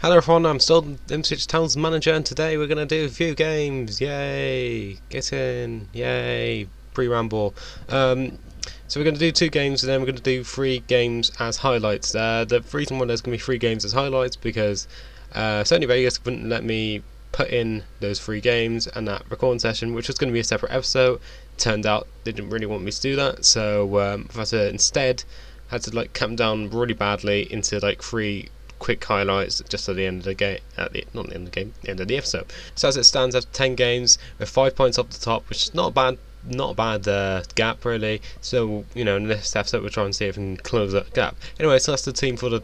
Hello everyone, I'm still Ipswich Town's manager, and today we're going to do a few games. Yay! Get in! Yay! Pre-ramble. So we're going to do 2 games, and then we're going to do 3 games as highlights. The reason why there's going to be 3 games as highlights because Sony Vegas wouldn't let me put in those 3 games and that recording session, which was going to be a separate episode. Turned out they didn't really want me to do that, so I've had to instead cut them down really badly into 3 quick highlights just at the end of the game, not the end of the game, the end of the episode. So as it stands, after 10 games with 5 points off the top, which is not a bad gap really. So in this episode we'll try and see if we can close that gap. Anyway, so that's the team for the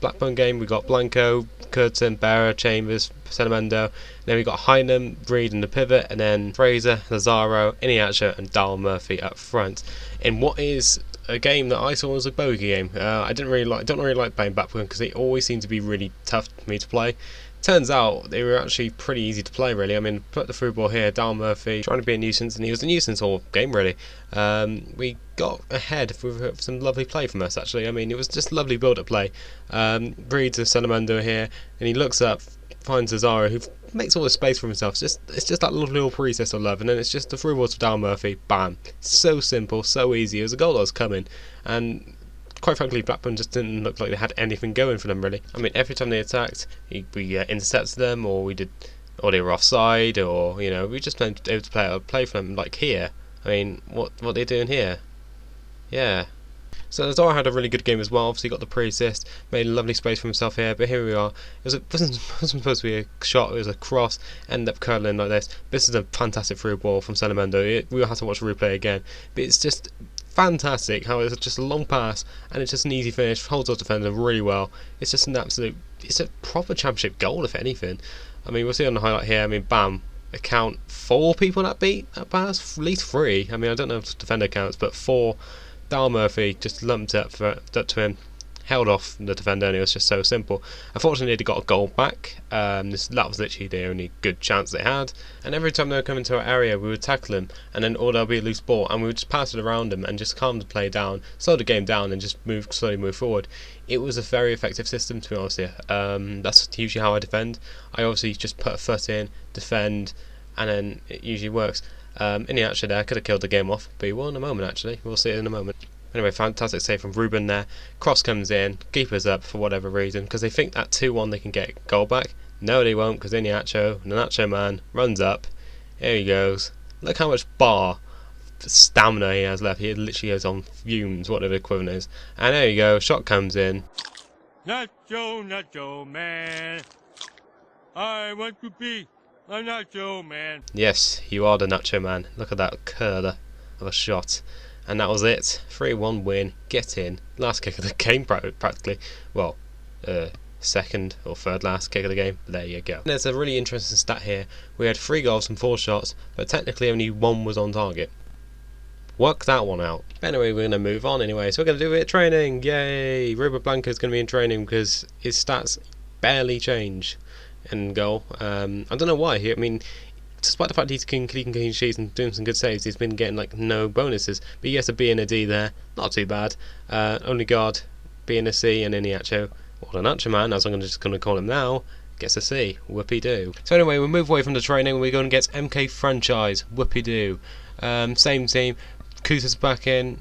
Blackburn game. We got Blanco, Curtin, Barra, Chambers, Senamendo. Then we got Hynam, Reed in the pivot, and then Fraser, Lazaro, Iheanacho, and Dal Murphy up front. In what is a game that I saw was a bogey game. I don't really like playing Blackburn because they always seem to be really tough for me to play. Turns out they were actually pretty easy to play really. I mean, put the through ball here, Dal Murphy trying to be a nuisance, and he was a nuisance all game really. We got ahead with some lovely play from us actually. I mean, it was just lovely build-up play. Reed to Senamendo here, and he looks up, finds Lazaro, who makes all the space for himself. It's just that lovely little process of love, and then it's just the through ball to Dal Murphy, bam. So simple, so easy. It was a goal that was coming, and quite frankly, Blackburn just didn't look like they had anything going for them really. I mean, every time they attacked, we intercepted them, or they were offside, or we just weren't able to play for them. Like here, I mean, what are they doing here? Yeah. So Lazaro had a really good game as well. Obviously got the pre-assist, made a lovely space for himself here. But here we are. It wasn't supposed to be a shot. It was a cross. Ended up curling like this. This is a fantastic through ball from Senamendo. We'll have to watch the replay again. But it's just fantastic how it's just a long pass and it's just an easy finish. Holds off defender really well. It's just it's a proper championship goal if anything. I mean, we'll see on the highlight here. I mean, bam. Account 4 people that beat that pass. At least 3. I mean, I don't know if the defender counts, but 4. Dal Murphy just lumped up to him, held off the defender, and it was just so simple. Unfortunately, they got a goal back. That was literally the only good chance they had. And every time they were coming to our area, we would tackle them, and then there'll be a loose ball, and we would just pass it around them and just calm the play down, slow the game down, and just slowly move forward. It was a very effective system, to be honest here. That's usually how I defend. I obviously just put a foot in, defend, and then it usually works. Iheanacho there could have killed the game off, but he will in a moment actually. We'll see it in a moment. Anyway, fantastic save from Ruben there. Cross comes in, keeper's up for whatever reason, because they think at 2-1 they can get a goal back. No, they won't, because Iheanacho, the Nacho man, runs up. Here he goes. Look how much stamina he has left. He literally is on fumes, whatever the equivalent is. And there you go, shot comes in. Nacho man, I want to be a Nacho man. Yes, you are the Nacho man. Look at that curler of a shot. And that was it. 3-1 win. Get in. Last kick of the game practically. Well, second or third last kick of the game. There you go. There's a really interesting stat here. We had 3 goals from 4 shots, but technically only 1 was on target. Work that one out. Anyway, we're going to move on anyway. So we're going to do a bit of training. Yay! Ruben Blanco is going to be in training because his stats barely change in goal. I don't know why. I mean, despite the fact he's keeping clean sheets and doing some good saves, he's been getting no bonuses. But he gets a B and a D there. Not too bad. Only guard, B and a C, and Iheanacho, or the Nacho man, as I'm just going to call him now, gets a C. Whoopie-doo. So anyway, we'll move away from the training. We're going to get MK franchise. Whoopie-doo. Same team. Coos is back in.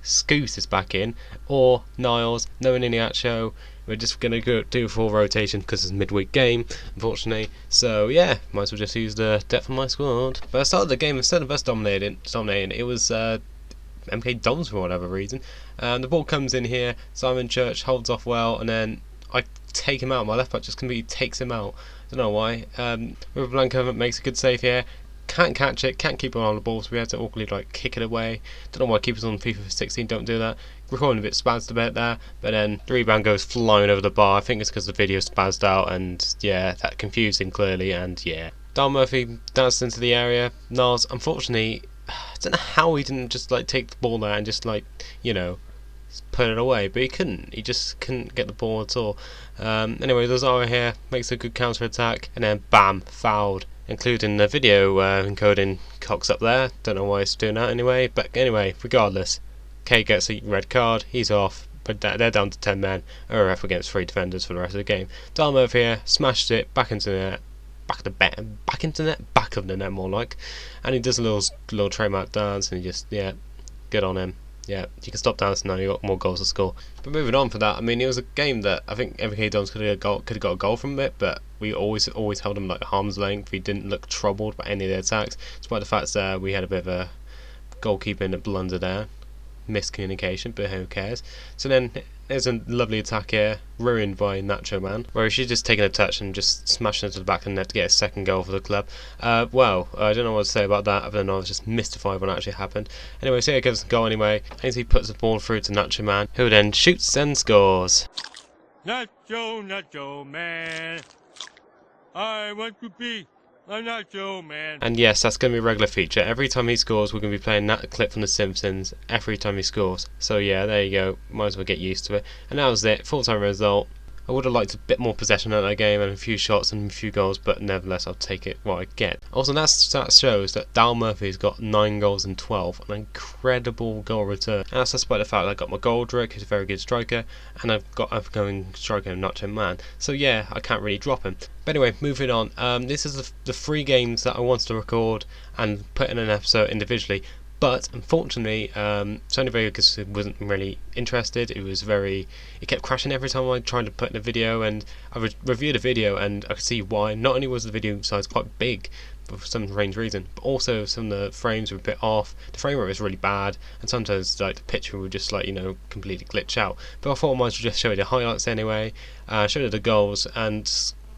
Scoos is back in. Or Niles. No Iheanacho. We're just going to do a full rotation because it's a midweek game, unfortunately. So yeah, might as well just use the depth of my squad. But I started the game, instead of us dominating, it was MK Doms for whatever reason. The ball comes in here, Simon Church holds off well, and then I take him out. My left back just completely takes him out. Don't know why. Ruben Blanco makes a good save here. Can't catch it, can't keep it on the ball, so we had to awkwardly kick it away. Don't know why keepers on FIFA 16 don't do that. Recording a bit spazzed a bit there, but then the rebound goes flying over the bar. I think it's because the video spazzed out, and yeah, that confused him clearly, and yeah. Dal Murphy danced into the area. Niles, unfortunately, I don't know how he didn't just take the ball there and just put it away, but he couldn't. He just couldn't get the ball at all. Anyway, Lazaro here makes a good counter attack, and then bam, fouled. Including the video encoding cocks up there. Don't know why it's doing that anyway. But anyway, regardless, K gets a red card. He's off. but they're down to 10 men, are up against 3 defenders for the rest of the game. Dalmov here smashed it back into the net, back of the net more like, and he does a little trademark dance, and he just good on him. Yeah, you can stop dancing now. You got more goals to score. But moving on for that, I mean, it was a game that I think MK Dons could have got a goal from it, but we always held him like arm's length. We didn't look troubled by any of the attacks, despite the fact that we had a bit of a goalkeeping blunder there, miscommunication, but who cares? So then there's a lovely attack here, ruined by Nacho Man, where he should just taken a touch and just smashed into the back of the net to get a second goal for the club. Well, I don't know what to say about that, other than I was just mystified when it actually happened. Anyway, so he gives a goal anyway, and he puts the ball through to Nacho Man, who then shoots and scores. Nacho Man. I want to be a Nacho Man. And yes, that's going to be a regular feature. Every time he scores, we're going to be playing that clip from The Simpsons every time he scores. So yeah, there you go. Might as well get used to it. And that was it. Full-time result. I would have liked a bit more possession in that game and a few shots and a few goals, but nevertheless, I'll take it what I get. Also, that shows that Dal Murphy's got 9 goals and 12, an incredible goal return. And that's despite the fact that I got my Goldrick, who's a very good striker, and I've got an upcoming striker, Nacho Man. So yeah, I can't really drop him. But anyway, moving on. This is the 3 games that I wanted to record and put in an episode individually. But unfortunately, Sony Vegas wasn't really interested. It kept crashing every time I tried to put in a video, and I reviewed a video, and I could see why. Not only was the video size quite big for some strange reason, but also some of the frames were a bit off. The frame rate was really bad, and sometimes like the picture would just completely glitch out. But I thought I might as well just show you the highlights anyway, show you the goals, and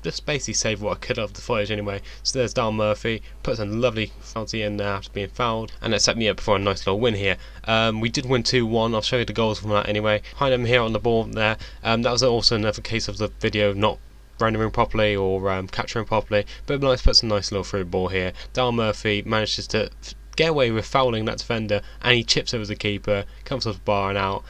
just basically save what I could of the footage anyway. So there's Dal Murphy, puts a lovely penalty in there after being fouled, and that set me up for a nice little win here. We did win 2-1, I'll show you the goals from that anyway. Heinem here on the ball there, that was also another case of the video not rendering properly or capturing properly, but nice, puts a nice little through ball here. Dal Murphy manages to get away with fouling that defender, and he chips over the keeper, comes off the bar and out.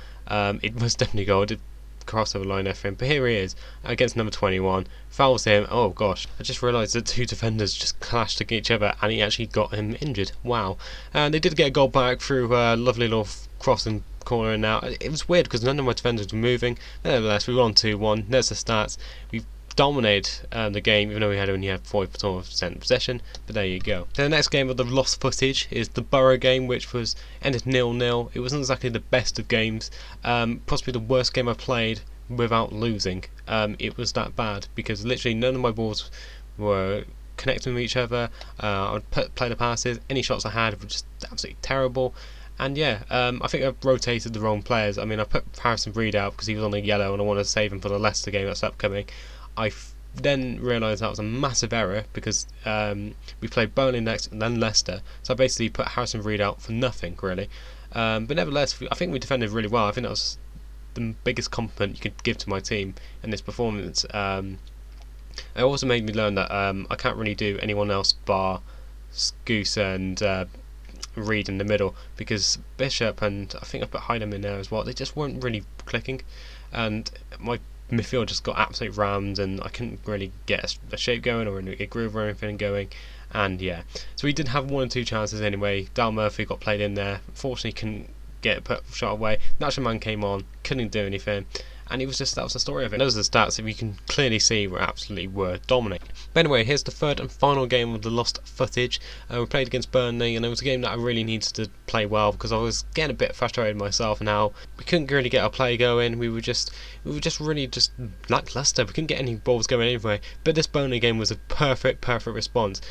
It was definitely a goal. It did crossover line there for him, but here he is against number 21, fouls him. Oh gosh, I just realised that 2 defenders just clashed against each other and he actually got him injured. Wow. And they did get a goal back through a lovely little crossing corner, and now it was weird because none of my defenders were moving. Nevertheless, we won 2-1. There's the stats. We dominated the game, even though we only had 4% possession, but there you go. So the next game of the lost footage is the Borough game, which ended 0-0. It wasn't exactly the best of games, possibly the worst game I played without losing. It was that bad because literally none of my balls were connecting with each other. I would play the passes, any shots I had were just absolutely terrible. And yeah, I think I've rotated the wrong players. I mean, I put Harrison Reed out because he was on a yellow and I wanted to save him for the Leicester game that's upcoming. I then realised that was a massive error because we played Burnley next and then Leicester, so I basically put Harrison Reed out for nothing really. But nevertheless, I think we defended really well. I think that was the biggest compliment you could give to my team in this performance. It also made me learn that I can't really do anyone else bar Goose and Reed in the middle, because Bishop and I think I put Heinem in there as well, they just weren't really clicking, and my midfield just got absolutely rammed and I couldn't really get a shape going or a groove or anything going. And yeah, so we did have 1 or 2 chances anyway. Dal Murphy got played in there, unfortunately couldn't get it shot away. Nacho Man came on, couldn't do anything, and that was the story of it. Those are the stats that we can clearly see were dominating. But anyway, here's the 3rd and final game of the lost footage. We played against Burnley, and it was a game that I really needed to play well because I was getting a bit frustrated myself and how we couldn't really get our play going. We were just really lackluster. We couldn't get any balls going anyway. But this Burnley game was a perfect response.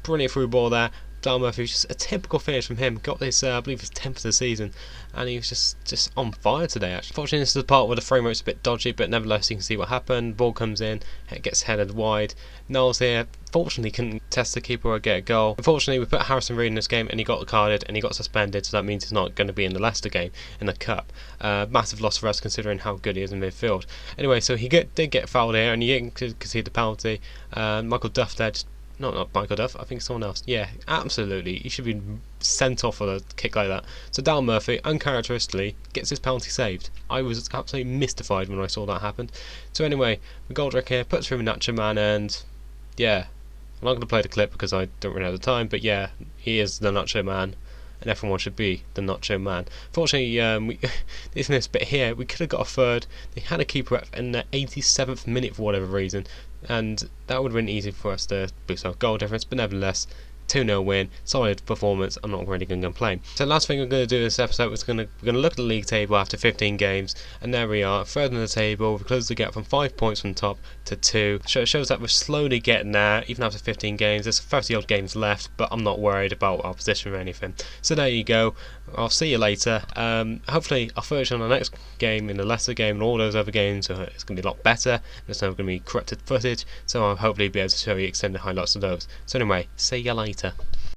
Brilliant through ball there. Dal Murphy was just a typical finish from him. Got this, I believe, his 10th of the season, and he was just on fire today. Actually, fortunately, this is the part where the frame rate's a bit dodgy, but nevertheless, you can see what happened. Ball comes in, it gets headed wide. Knowles here, fortunately, couldn't test the keeper or get a goal. Unfortunately, we put Harrison Reed in this game, and he got carded and he got suspended, so that means he's not going to be in the Leicester game in the cup. Massive loss for us considering how good he is in midfield. Anyway, so he did get fouled here, and he didn't concede the penalty. Michael Duff there. Not Michael Duff, I think someone else. Yeah, absolutely. He should be sent off with a kick like that. So Dal Murphy, uncharacteristically, gets his penalty saved. I was absolutely mystified when I saw that happen. So anyway, the Goldrick here puts through Nacho Man, and yeah, I'm not going to play the clip because I don't really have the time, but yeah, he is the Nacho Man. and everyone should be the Nacho man. Fortunately, in this bit here, we could have got a third. They had a keeper up in the 87th minute for whatever reason, and that would have been easy for us to boost our goal difference, but nevertheless, 2-0 win, solid performance. I'm not really going to complain. So the last thing I'm going to do in this episode is we're going to look at the league table after 15 games, and there we are, third in the table. We've closed the gap from 5 points from top to 2. So it shows that we're slowly getting there, even after 15 games. There's 30 odd games left, but I'm not worried about our position or anything. So there you go. I'll see you later. Hopefully I'll focus on the next game, in the lesser game, and all those other games. So it's going to be a lot better. There's not going to be corrupted footage, so I'll hopefully be able to show you extended highlights of those. So anyway, see you later.